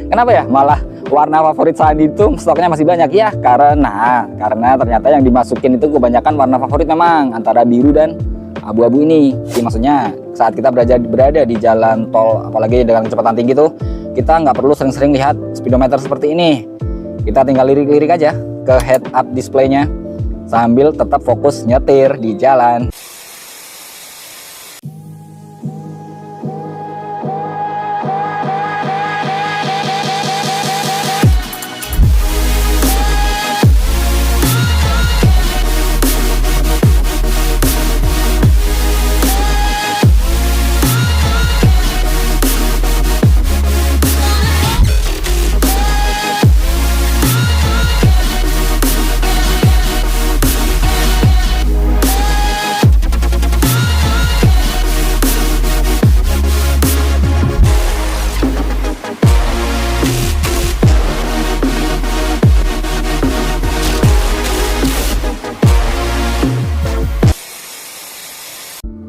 Kenapa ya malah warna favorit Sandi itu stoknya masih banyak ya? Karena ternyata yang dimasukin itu kebanyakan warna favorit memang antara biru dan abu-abu ini. Jadi maksudnya saat kita berada di jalan tol, apalagi dengan kecepatan tinggi tuh, kita nggak perlu sering-sering lihat speedometer seperti ini. Kita tinggal lirik-lirik aja ke head up displaynya sambil tetap fokus nyetir di jalan.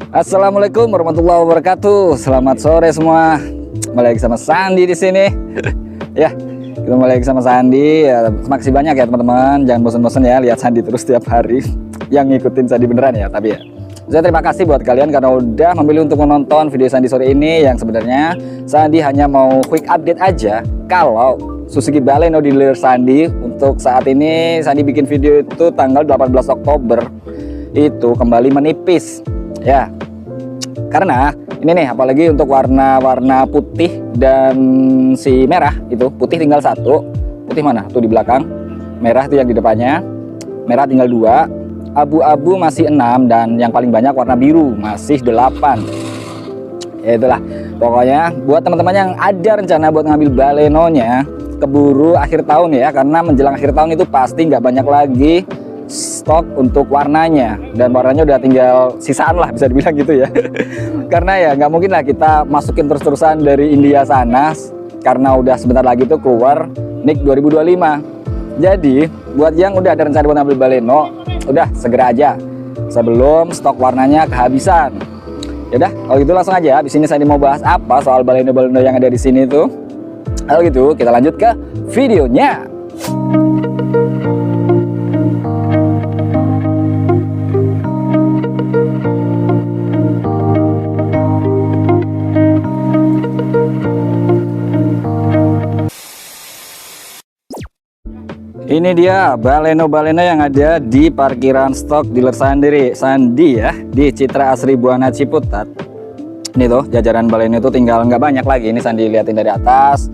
Assalamualaikum warahmatullahi wabarakatuh. Selamat sore semua. Kembali lagi sama Sandi di sini. Ya, kita kembali lagi sama Sandi. Ya, makasih banyak ya teman-teman. Jangan bosan-bosan ya lihat Sandi terus tiap hari. Yang ngikutin Sandi beneran ya. Tapi ya, saya terima kasih buat kalian karena udah memilih untuk menonton video Sandi sore ini. Yang sebenarnya Sandi hanya mau quick update aja kalau Suzuki Baleno dealer Sandi untuk saat ini. Sandi bikin video itu tanggal 18 Oktober itu kembali menipis ya. Karena ini nih, apalagi untuk warna putih dan si merah itu, putih tinggal satu. Putih mana? Tuh di belakang. Merah itu yang di depannya. Merah tinggal 2. Abu-abu masih 6 dan yang paling banyak warna biru masih 8. Ya itulah. Pokoknya buat teman-teman yang ada rencana buat ngambil Balenonya, keburu akhir tahun ya, karena menjelang akhir tahun itu pasti nggak banyak lagi stok untuk warnanya, dan warnanya udah tinggal sisaan lah bisa dibilang gitu ya. Karena ya nggak mungkin lah kita masukin terus-terusan dari India sana, karena udah sebentar lagi tuh keluar NIK 2025. Jadi buat yang udah ada rencana buat ngambil Baleno, udah segera aja sebelum stok warnanya kehabisan. Yaudah, kalau gitu langsung aja. Di sini saya mau bahas apa soal Baleno yang ada di sini tuh. Kalau gitu kita lanjut ke videonya. Ini dia Baleno yang ada di parkiran stok dealer Sandi ya, di Citra Asri Buana Ciputat. Ini tuh jajaran Baleno itu tinggal nggak banyak lagi. Ini Sandi liatin dari atas.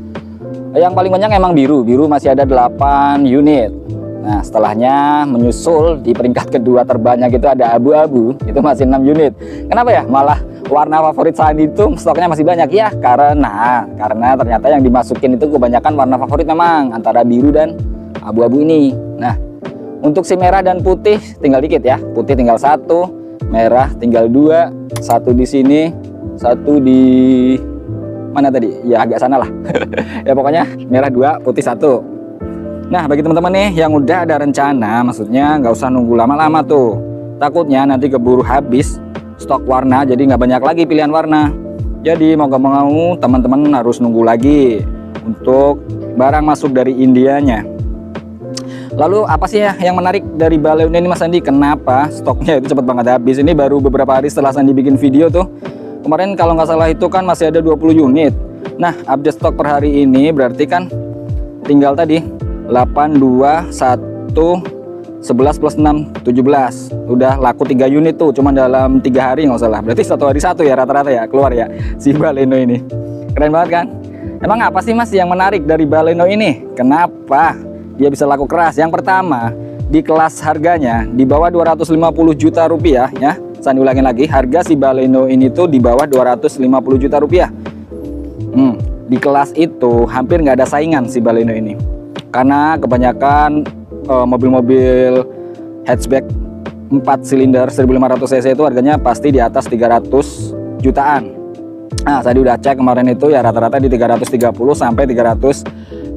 Yang paling banyak emang biru masih ada 8 unit. Nah setelahnya menyusul di peringkat kedua terbanyak itu ada abu-abu, itu masih 6 unit. Kenapa ya malah warna favorit Sandi itu stoknya masih banyak ya? Karena ternyata yang dimasukin itu kebanyakan warna favorit memang antara biru dan abu-abu ini. Nah untuk si merah dan putih tinggal dikit ya. Putih tinggal 1, merah tinggal 2, 1 di sini, 1 di mana tadi ya, agak sana lah. Ya pokoknya merah 2, putih 1. Nah bagi teman-teman nih yang udah ada rencana, maksudnya nggak usah nunggu lama-lama tuh, takutnya nanti keburu habis stok warna, jadi nggak banyak lagi pilihan warna. Jadi mau gak mau teman-teman harus nunggu lagi untuk barang masuk dari Indianya. Lalu apa sih ya yang menarik dari Baleno ini Mas Sandi? Kenapa stoknya itu cepet banget habis? Ini baru beberapa hari setelah Sandi bikin video tuh. Kemarin kalau nggak salah itu kan masih ada 20 unit. Nah update stok per hari ini berarti kan tinggal tadi 8, 2, 1, 11 plus 6, 17. Udah laku 3 unit tuh cuma dalam 3 hari nggak salah. Berarti 1 hari 1 ya rata-rata ya keluar ya si Baleno ini. Keren banget kan? Emang apa sih Mas yang menarik dari Baleno ini? Kenapa dia bisa laku keras? Yang pertama, di kelas harganya di bawah 250 juta rupiah ya. Saya ulangin lagi, harga si Baleno ini tuh di bawah 250 juta rupiah. Di kelas itu hampir nggak ada saingan si Baleno ini. Karena kebanyakan mobil-mobil hatchback 4 silinder 1500 cc itu harganya pasti di atas 300 jutaan. Nah, saya udah cek kemarin itu ya rata-rata di 330 sampai 380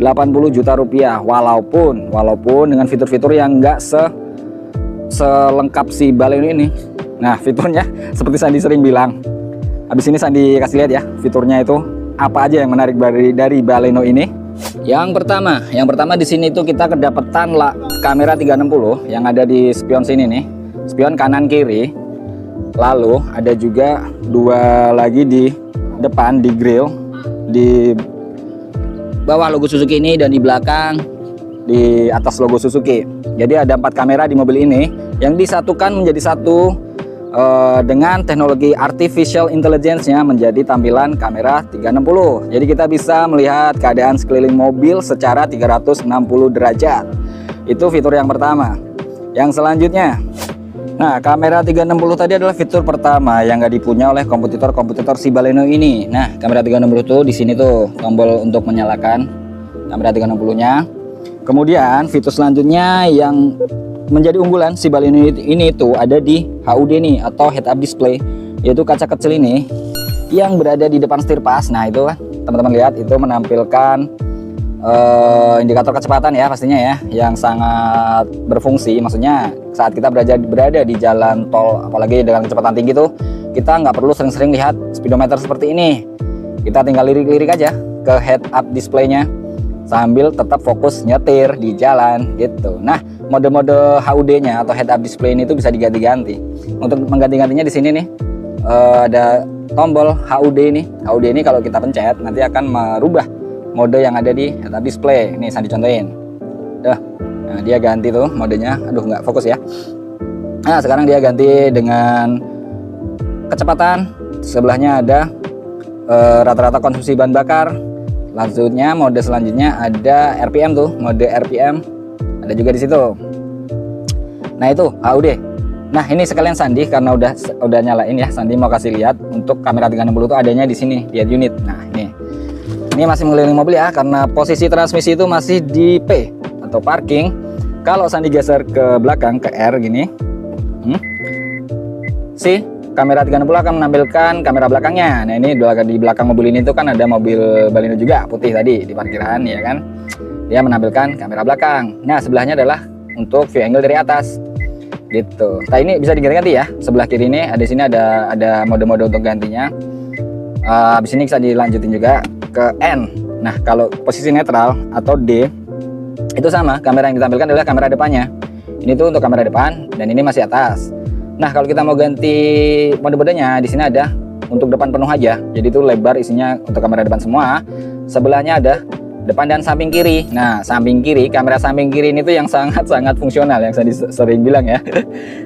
juta rupiah, walaupun dengan fitur-fitur yang enggak selengkap si Baleno ini. Nah fiturnya seperti Sandi sering bilang, habis ini Sandi kasih lihat ya fiturnya itu apa aja yang menarik dari Baleno ini. Yang pertama di sini tuh kita kedapetan kamera 360 yang ada di spion sini nih, spion kanan kiri. Lalu ada juga dua lagi di depan di grill, di bawah logo Suzuki ini, dan di belakang di atas logo Suzuki. Jadi ada 4 kamera di mobil ini yang disatukan menjadi satu dengan teknologi artificial intelligence-nya menjadi tampilan kamera 360. Jadi kita bisa melihat keadaan sekeliling mobil secara 360 derajat. Itu fitur yang pertama. Yang selanjutnya, nah, kamera 360 tadi adalah fitur pertama yang nggak dipunya oleh kompetitor si Baleno ini. Nah, kamera 360 tuh di sini tuh tombol untuk menyalakan kamera 360-nya. Kemudian fitur selanjutnya yang menjadi unggulan si Baleno ini tuh ada di HUD nih, atau head up display, yaitu kaca kecil ini yang berada di depan setir pas. Nah, itu kan teman-teman lihat, itu menampilkan indikator kecepatan ya pastinya ya, yang sangat berfungsi. Maksudnya saat kita berada di jalan tol, apalagi dengan kecepatan tinggi tuh, kita nggak perlu sering-sering lihat speedometer seperti ini. Kita tinggal lirik-lirik aja ke head up display-nya sambil tetap fokus nyetir di jalan gitu. Nah, mode-mode HUD-nya atau head up display ini tuh bisa diganti-ganti. Untuk mengganti-gantinya di sini nih ada tombol HUD ini. HUD ini kalau kita pencet nanti akan merubah mode yang ada di head up display. Ini Sandi contohin. Nah, dia ganti tuh modenya. Aduh, nggak fokus ya. Nah, sekarang dia ganti dengan kecepatan. Sebelahnya ada rata-rata konsumsi bahan bakar. Selanjutnya mode selanjutnya ada RPM tuh, mode RPM ada juga di situ. Nah, itu HUD. Nah, ini sekalian Sandi karena udah nyalain ya, Sandi mau kasih lihat untuk kamera 360 itu adanya di sini, di head unit. Nah, ini masih mengelilingi mobil ya, karena posisi transmisi itu masih di P atau parking. Kalau Sandi geser ke belakang ke R gini, kamera 360 akan menampilkan kamera belakangnya. Nah, ini di belakang mobil ini tuh kan ada mobil Baleno juga putih tadi di parkiran ya kan. Dia menampilkan kamera belakang. Nah, sebelahnya adalah untuk view angle dari atas. Gitu. Nah, ini bisa diganti-ganti ya. Sebelah kiri ini di sini ada mode-mode untuk gantinya. Habis ini bisa dilanjutin juga ke N. Nah, kalau posisi netral atau D itu sama, kamera yang ditampilkan adalah kamera depannya. Ini tuh untuk kamera depan dan ini masih atas. Nah, kalau kita mau ganti mode-modenya, di sini ada untuk depan penuh aja. Jadi itu lebar isinya untuk kamera depan semua. Sebelahnya ada depan dan samping kiri. Nah, samping kiri, kamera samping kiri ini tuh yang sangat-sangat fungsional, yang saya sering bilang ya.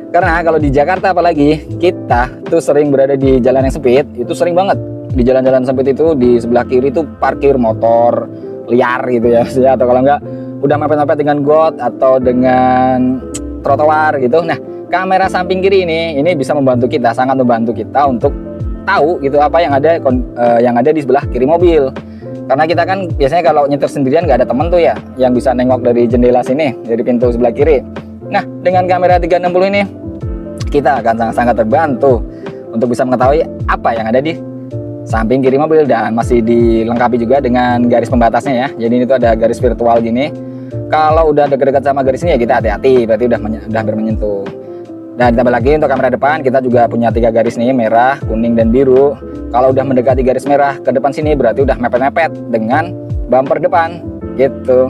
Karena kalau di Jakarta apalagi, kita tuh sering berada di jalan yang sempit, itu sering banget. Di jalan-jalan sempit itu di sebelah kiri tuh parkir motor liar gitu ya. Atau kalau enggak udah mepet-mepet dengan got atau dengan trotoar gitu. Nah, kamera samping kiri ini bisa membantu kita, sangat membantu kita untuk tahu gitu apa yang ada di sebelah kiri mobil. Karena kita kan biasanya kalau nyetir sendirian nggak ada temen tuh ya yang bisa nengok dari jendela sini, dari pintu sebelah kiri. Nah, dengan kamera 360 ini kita akan sangat terbantu untuk bisa mengetahui apa yang ada di samping kiri mobil, dan masih dilengkapi juga dengan garis pembatasnya ya. Jadi ini tuh ada garis virtual gini. Kalau udah dekat-dekat sama garis ini ya kita hati-hati, berarti udah hampir menyentuh. Dan ditambah lagi untuk kamera depan kita juga punya 3 garis nih, merah, kuning, dan biru. Kalau udah mendekati garis merah ke depan sini berarti udah mepet-mepet dengan bumper depan gitu.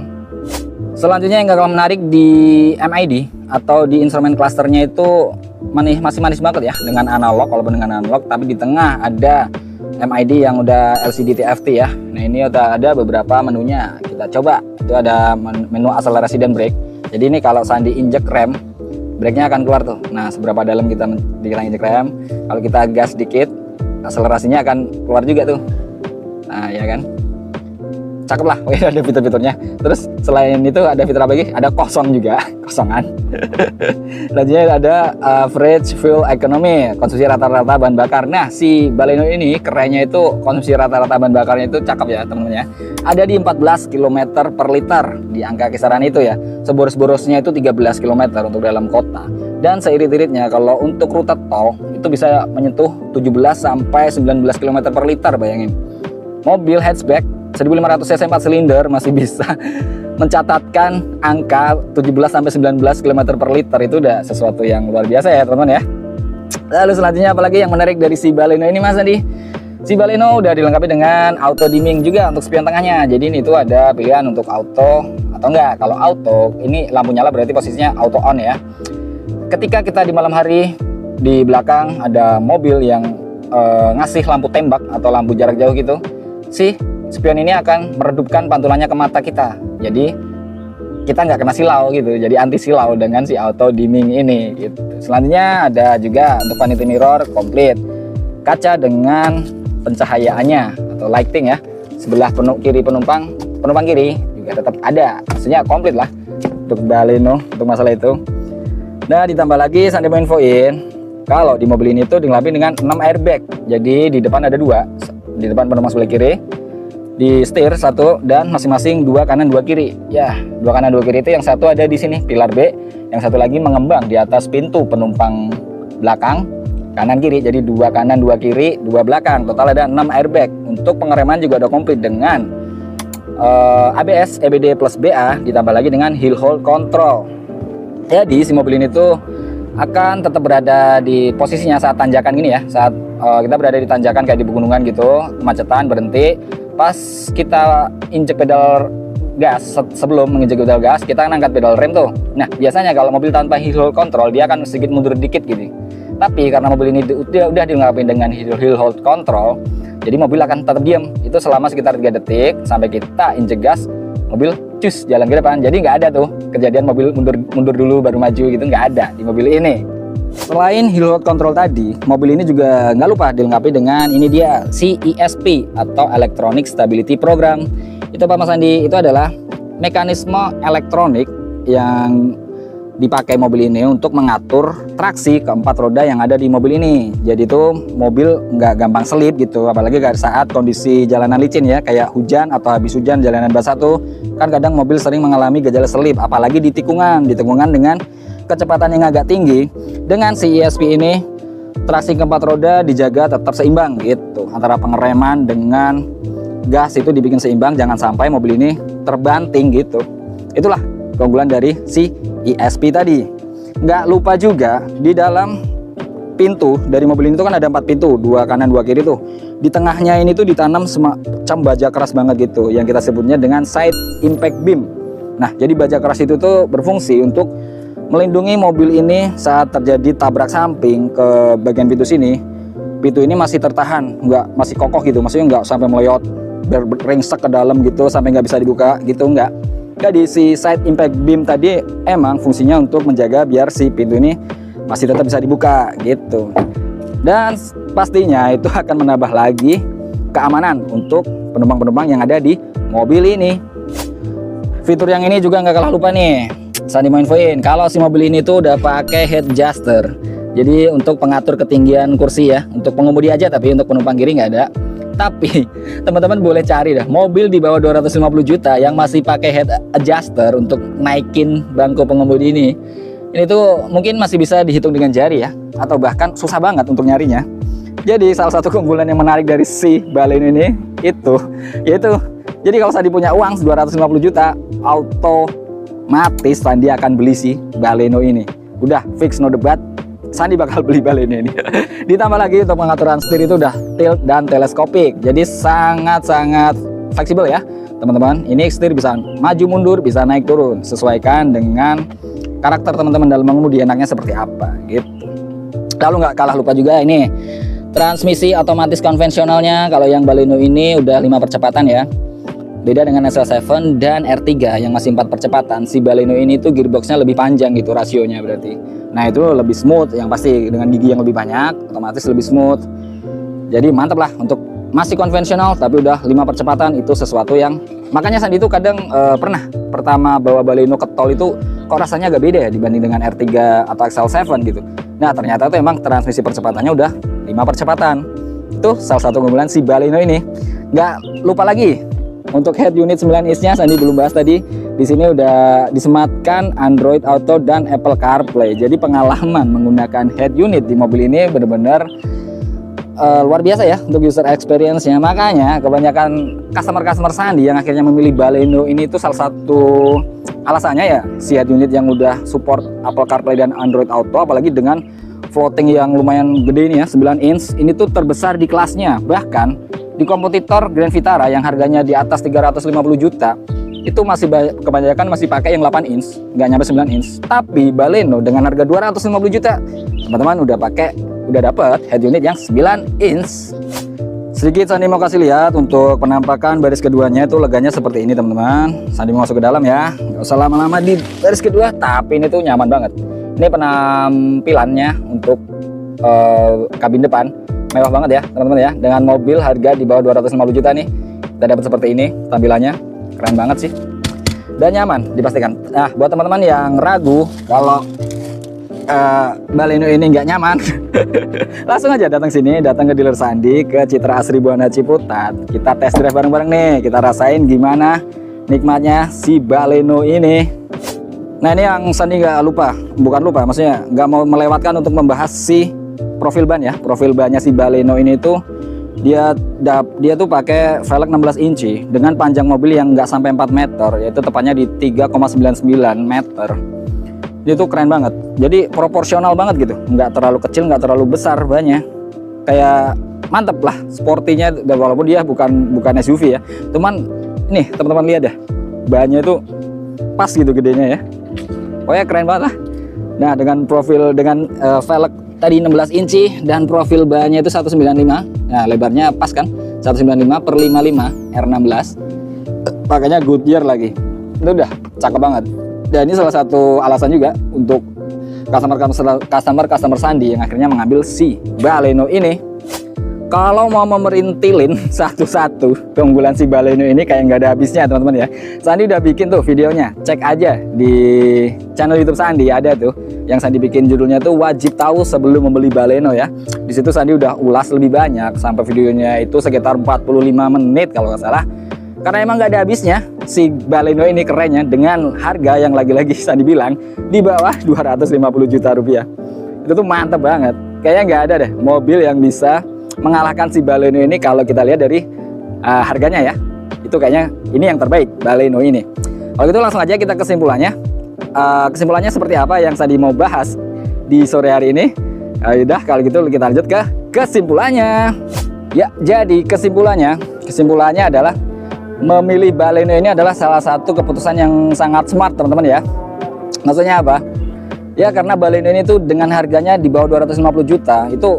Selanjutnya yang gak kalah menarik di MID atau di instrumen clusternya itu masih manis banget ya dengan analog, walaupun dengan analog, tapi di tengah ada MID yang udah LCD TFT ya. Nah, ini udah ada beberapa menunya, kita coba. Itu ada menu akselerasi dan brake. Jadi ini kalau Sandi injek rem, brake-nya akan keluar tuh. Nah, seberapa dalam kita injek rem, kalau kita gas dikit, akselerasinya akan keluar juga tuh. Nah, ya kan, cakep lah. Oke, ada fitur-fiturnya. Terus selain itu ada fitur apa lagi? Ada kosong juga, kosongan. Selanjutnya ada average fuel economy, konsumsi rata-rata bahan bakar. Nah, si Baleno ini kerennya itu konsumsi rata-rata bahan bakarnya itu cakep ya teman-teman ya. Ada di 14 km per liter, di angka kisaran itu ya. Seboros-borosnya itu 13 km untuk dalam kota. Dan seirit-iritnya kalau untuk rute tol itu bisa menyentuh 17 sampai 19 km per liter, bayangin. Mobil hatchback 1500 cc 4 silinder masih bisa mencatatkan angka 17 sampai 19 km per liter. Itu udah sesuatu yang luar biasa ya teman-teman ya. Lalu selanjutnya apalagi yang menarik dari si Baleno ini Mas Andi? Si Baleno udah dilengkapi dengan auto dimming juga untuk spion tengahnya. Jadi ini tuh ada pilihan untuk auto atau enggak. Kalau auto, ini lampu nyala berarti posisinya auto on ya. Ketika kita di malam hari, di belakang ada mobil yang ngasih lampu tembak atau lampu jarak jauh gitu, si spion ini akan meredupkan pantulannya ke mata kita. Jadi kita nggak kena silau gitu, jadi anti silau dengan si auto dimming ini gitu. Selanjutnya ada juga untuk vanity mirror komplit, kaca dengan pencahayaannya atau lighting ya. Sebelah kiri penumpang kiri juga tetap ada, maksudnya komplit lah untuk Baleno untuk masalah itu. Nah, ditambah lagi Sandi mau infoin kalau di mobil ini tuh dilengkapi dengan 6 airbag. Jadi di depan ada 2, di depan penumpang sebelah kiri, di setir 1, dan masing-masing 2 kanan 2 kiri. Ya, 2 kanan 2 kiri itu yang satu ada di sini pilar B, yang satu lagi mengembang di atas pintu penumpang belakang kanan kiri. Jadi 2 kanan 2 kiri 2 belakang, total ada 6 airbag. Untuk pengereman juga ada komplit dengan ABS EBD plus BA, ditambah lagi dengan hill hold control. Jadi si mobil ini tuh akan tetap berada di posisinya saat tanjakan gini ya, saat kita berada di tanjakan kayak di pegunungan gitu, kemacetan berhenti, pas kita injek pedal gas, sebelum menginjek pedal gas kita akan angkat pedal rem tuh. Nah, biasanya kalau mobil tanpa hill hold control dia akan sedikit mundur dikit gitu. Tapi karena mobil ini udah dilengkapi dengan hill hold control, jadi mobil akan tetap diam itu selama sekitar 3 detik sampai kita injek gas, mobil cus jalan ke depan. Jadi nggak ada tuh kejadian mobil mundur dulu baru maju gitu, nggak ada di mobil ini. Selain hill hold control tadi, mobil ini juga nggak lupa dilengkapi dengan ini dia, CESP atau Electronic Stability Program. Itu Pak Mas Andi, itu adalah mekanisme elektronik yang dipakai mobil ini untuk mengatur traksi keempat roda yang ada di mobil ini. Jadi itu mobil nggak gampang selip gitu, apalagi saat kondisi jalanan licin ya, kayak hujan atau habis hujan jalanan basah tuh kan kadang mobil sering mengalami gejala selip, apalagi di tikungan dengan kecepatan yang agak tinggi. Dengan si ESP ini traksi keempat roda dijaga tetap seimbang gitu, antara pengereman dengan gas itu dibikin seimbang, jangan sampai mobil ini terbanting gitu. Itulah keunggulan dari si ESP tadi. Nggak lupa juga di dalam pintu dari mobil ini tuh kan ada 4 pintu, 2 kanan 2 kiri tuh. Di tengahnya ini tuh ditanam semacam baja keras banget gitu, yang kita sebutnya dengan side impact beam. Nah, jadi baja keras itu tuh berfungsi untuk melindungi mobil ini saat terjadi tabrak samping ke bagian pintu sini. Pintu ini masih tertahan, masih kokoh gitu, maksudnya nggak sampai meleyot ringsek ke dalam gitu sampai nggak bisa dibuka gitu, nggak. Jadi si side impact beam tadi emang fungsinya untuk menjaga biar si pintu ini masih tetap bisa dibuka gitu. Dan pastinya itu akan menambah lagi keamanan untuk penumpang-penumpang yang ada di mobil ini. Fitur yang ini juga nggak kalah lupa nih, Sandi mau infoin kalau si mobil ini tuh udah pakai head adjuster. Jadi untuk pengatur ketinggian kursi ya, untuk pengemudi aja, tapi untuk penumpang kiri nggak ada. Tapi teman-teman boleh cari dah mobil di bawah 250 juta yang masih pakai head adjuster untuk naikin bangku pengemudi ini. Ini tuh mungkin masih bisa dihitung dengan jari ya, atau bahkan susah banget untuk nyarinya. Jadi salah satu keunggulan yang menarik dari si Baleno ini itu yaitu, jadi kalau Sandi punya uang 250 juta, otomatis Sandi akan beli si Baleno ini. Udah fix, no debat, Sandi bakal beli Baleno ini. Ditambah lagi untuk pengaturan setir itu udah tilt dan teleskopik, jadi sangat-sangat fleksibel ya teman-teman. Ini setir bisa maju mundur, bisa naik turun, sesuaikan dengan karakter teman-teman dalam mengemudi enaknya seperti apa gitu. Lalu nggak kalah lupa juga ini transmisi otomatis konvensionalnya. Kalau yang Baleno ini udah 5 percepatan ya, beda dengan SL7 dan R3 yang masih 4 percepatan. Si Baleno ini tuh gearboxnya lebih panjang gitu rasionya berarti. Nah itu lebih smooth, yang pasti dengan gigi yang lebih banyak otomatis lebih smooth. Jadi mantap lah, untuk masih konvensional tapi udah 5 percepatan itu sesuatu yang makanya Sandi itu kadang pernah pertama bawa Baleno ke tol itu kok rasanya agak beda ya dibanding dengan R3 atau XL7 gitu. Nah ternyata tuh emang transmisi percepatannya udah 5 percepatan. Itu salah satu keunggulan si Baleno ini. Nggak lupa lagi untuk head unit 9 inch-nya Sandi belum bahas tadi. Di sini udah disematkan Android Auto dan Apple CarPlay. Jadi pengalaman menggunakan head unit di mobil ini benar-benar luar biasa ya untuk user experience-nya. Makanya kebanyakan customer Sandi yang akhirnya memilih Baleno ini itu salah satu alasannya ya si head unit yang udah support Apple CarPlay dan Android Auto, apalagi dengan floating yang lumayan gede ini ya, 9 inch. Ini tuh terbesar di kelasnya. Bahkan di kompetitor Grand Vitara yang harganya di atas 350 juta itu masih kebanyakan masih pakai yang 8 inch, nggak nyampe 9 inch. Tapi Baleno dengan harga 250 juta, teman-teman udah dapat head unit yang 9 inch. Sedikit Sandi mau kasih lihat untuk penampakan baris keduanya itu leganya seperti ini teman-teman. Sandi mau masuk ke dalam ya, nggak usah lama-lama di baris kedua, tapi ini tuh nyaman banget. Ini penampilannya untuk kabin depan mewah banget ya teman-teman ya, dengan mobil harga di bawah 250 juta nih kita dapat seperti ini tampilannya, keren banget sih dan nyaman dipastikan. Nah, buat teman-teman yang ragu kalau Baleno ini nggak nyaman, langsung aja datang sini, datang ke dealer Sandi ke Citra Asri Buana Ciputat. Kita test drive bareng-bareng nih, kita rasain gimana nikmatnya si Baleno ini. Nah, ini yang Sandi nggak lupa, bukan lupa, maksudnya nggak mau melewatkan untuk membahas si profil ban ya. Profil bannya si Baleno ini tuh dia tuh pakai velg 16 inci dengan panjang mobil yang nggak sampai 4 meter, yaitu tepatnya di 3,99 meter. Dia tuh keren banget, jadi proporsional banget gitu, nggak terlalu kecil nggak terlalu besar bannya, kayak mantep lah sportinya. Dan walaupun dia bukan SUV ya, cuman nih teman-teman lihat deh, bannya itu pas gitu gedenya ya, pokoknya keren banget lah. Nah, dengan profil dengan velg tadi 16 inci dan profil bannya itu 195, nah lebarnya pas kan, 195 per 55 R16, pakainya Goodyear lagi, itu udah cakep banget. Dan ini salah satu alasan juga untuk customer Sandi yang akhirnya mengambil si Baleno ini. Kalau mau memerintilin satu-satu keunggulan si Baleno ini kayak nggak ada habisnya teman-teman ya. Sandi udah bikin tuh videonya, cek aja di channel YouTube Sandi, ada tuh yang Sandi bikin, judulnya tuh wajib tahu sebelum membeli Baleno ya. Di situ Sandi udah ulas lebih banyak sampai videonya itu sekitar 45 menit kalau nggak salah. Karena emang nggak ada habisnya si Baleno ini kerennya, dengan harga yang lagi-lagi Sandi bilang di bawah 250 juta rupiah. Itu tuh mantep banget. Kayaknya nggak ada deh mobil yang bisa mengalahkan si Baleno ini kalau kita lihat dari harganya ya. Itu kayaknya ini yang terbaik, Baleno ini. Kalau gitu langsung aja kita kesimpulannya. Kesimpulannya seperti apa yang Sandi mau bahas di sore hari ini. Udah kalau gitu kita lanjut ke kesimpulannya. Ya, jadi kesimpulannya adalah memilih Baleno ini adalah salah satu keputusan yang sangat smart teman-teman ya. Maksudnya apa? Ya karena Baleno ini tuh dengan harganya di bawah 250 juta itu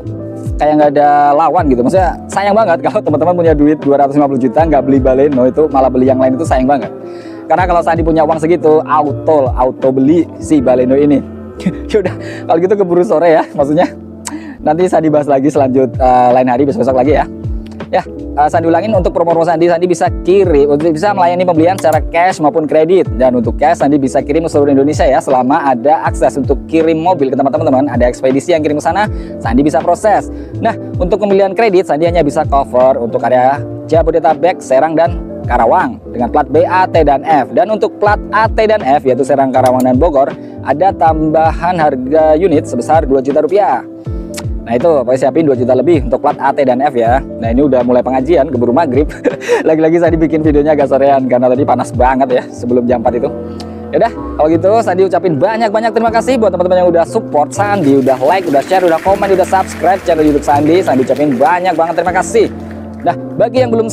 kayak nggak ada lawan gitu. Maksudnya sayang banget kalau teman-teman punya duit 250 juta nggak beli Baleno, itu malah beli yang lain, itu sayang banget. Karena kalau Sandi punya uang segitu, auto beli si Baleno ini. Yaudah kalau gitu keburu sore ya, maksudnya nanti Sandi bahas lagi lain hari, besok lagi ya. Ya, Sandi ulangin, untuk promo Sandi bisa kirim, bisa melayani pembelian secara cash maupun kredit. Dan untuk cash Sandi bisa kirim ke seluruh Indonesia ya, selama ada akses untuk kirim mobil ke tempat teman-teman, ada ekspedisi yang kirim ke sana, Sandi bisa proses. Nah, untuk pembelian kredit Sandi hanya bisa cover untuk area Jabodetabek, Serang dan Karawang dengan plat B, A, T, dan F. Dan untuk plat A, T, dan F yaitu Serang, Karawang, dan Bogor, ada tambahan harga unit sebesar 2 juta rupiah. Nah itu pokoknya siapin 2 juta lebih untuk plat A, T, dan F ya. Nah ini udah mulai pengajian, keburu maghrib. Lagi-lagi Sandi bikin videonya agak sorean karena tadi panas banget ya sebelum jam 4 itu. Yaudah kalau gitu Sandi ucapin banyak-banyak terima kasih buat teman-teman yang udah support Sandi, udah like, udah share, udah komen, udah subscribe channel YouTube Sandi. Sandi ucapin banyak banget terima kasih. Nah, bagi yang belum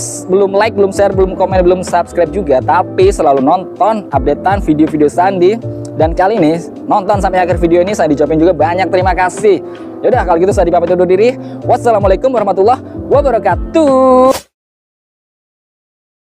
like, belum share, belum komen, belum subscribe juga, tapi selalu nonton updatean video-video Sandi, dan kali ini nonton sampai akhir video ini, Sandi ucapin juga banyak terima kasih. Yaudah kalau gitu Sandi pamit undur diri. Wassalamualaikum warahmatullahi wabarakatuh.